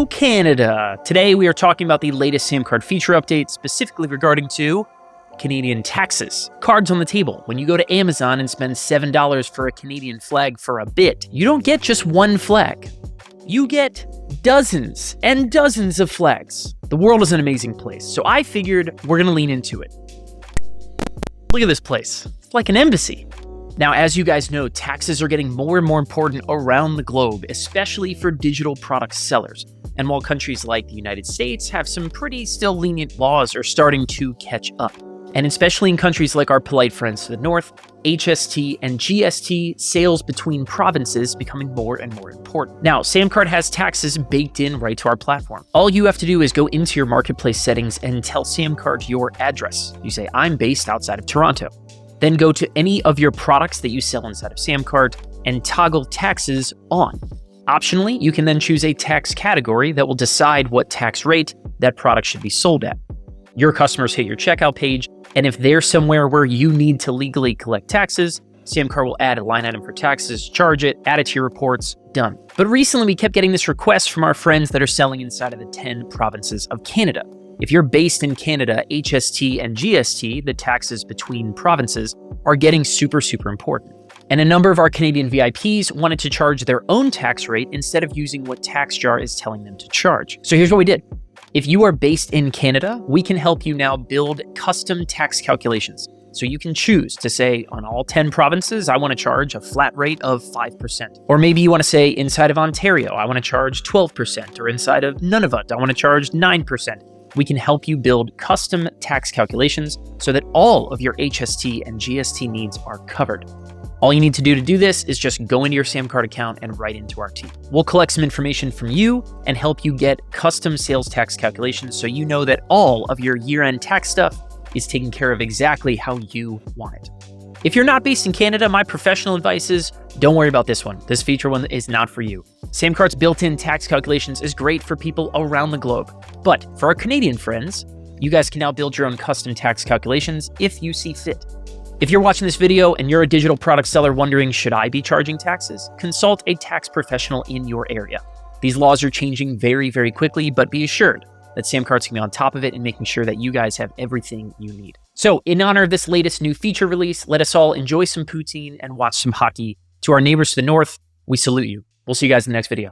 Canada. Today we are talking about the latest SamCart feature update, specifically regarding to Canadian taxes. Cards on the table. When you go to Amazon and spend $7 for a Canadian flag for a bit, you don't get just one flag. You get dozens and dozens of flags. The world is an amazing place, so I figured we're gonna lean into it. Look at this place. It's like an embassy. Now, as you guys know, taxes are getting more and more important around the globe, especially for digital product sellers. And while countries like the United States have some pretty still lenient laws are starting to catch up. And especially in countries like our polite friends to the north, HST and GST sales between provinces becoming more and more important. Now, SamCart has taxes baked in right to our platform. All you have to do is go into your marketplace settings and tell SamCart your address. You say, I'm based outside of Toronto. Then go to any of your products that you sell inside of SamCart and toggle taxes on. Optionally, you can then choose a tax category that will decide what tax rate that product should be sold at. Your customers hit your checkout page, and if they're somewhere where you need to legally collect taxes, SamCart will add a line item for taxes, charge it, add it to your reports, done. But recently we kept getting this request from our friends that are selling inside of the 10 provinces of Canada. If you're based in Canada, HST and GST, the taxes between provinces, are getting super important. And a number of our Canadian VIPs wanted to charge their own tax rate instead of using what TaxJar is telling them to charge. So here's what we did. If you are based in Canada, we can help you now build custom tax calculations. So you can choose to say on all 10 provinces, I want to charge a flat rate of 5%. Or maybe you want to say inside of Ontario, I want to charge 12%, or inside of Nunavut, I want to charge 9%. We can help you build custom tax calculations so that all of your HST and GST needs are covered. All you need to do this is just go into your SamCart account and write into our team. We'll collect some information from you and help you get custom sales tax calculations so you know that all of your year-end tax stuff is taken care of exactly how you want it. If you're not based in Canada, my professional advice is don't worry about this one. This feature one is not for you. SamCart's built-in tax calculations is great for people around the globe. But for our Canadian friends, you guys can now build your own custom tax calculations if you see fit. If you're watching this video and you're a digital product seller wondering, should I be charging taxes? Consult a tax professional in your area. These laws are changing very quickly, but be assured that SamCart's gonna be on top of it and making sure that you guys have everything you need. So in honor of this latest new feature release, let us all enjoy some poutine and watch some hockey. To our neighbors to the north, we salute you. We'll see you guys in the next video.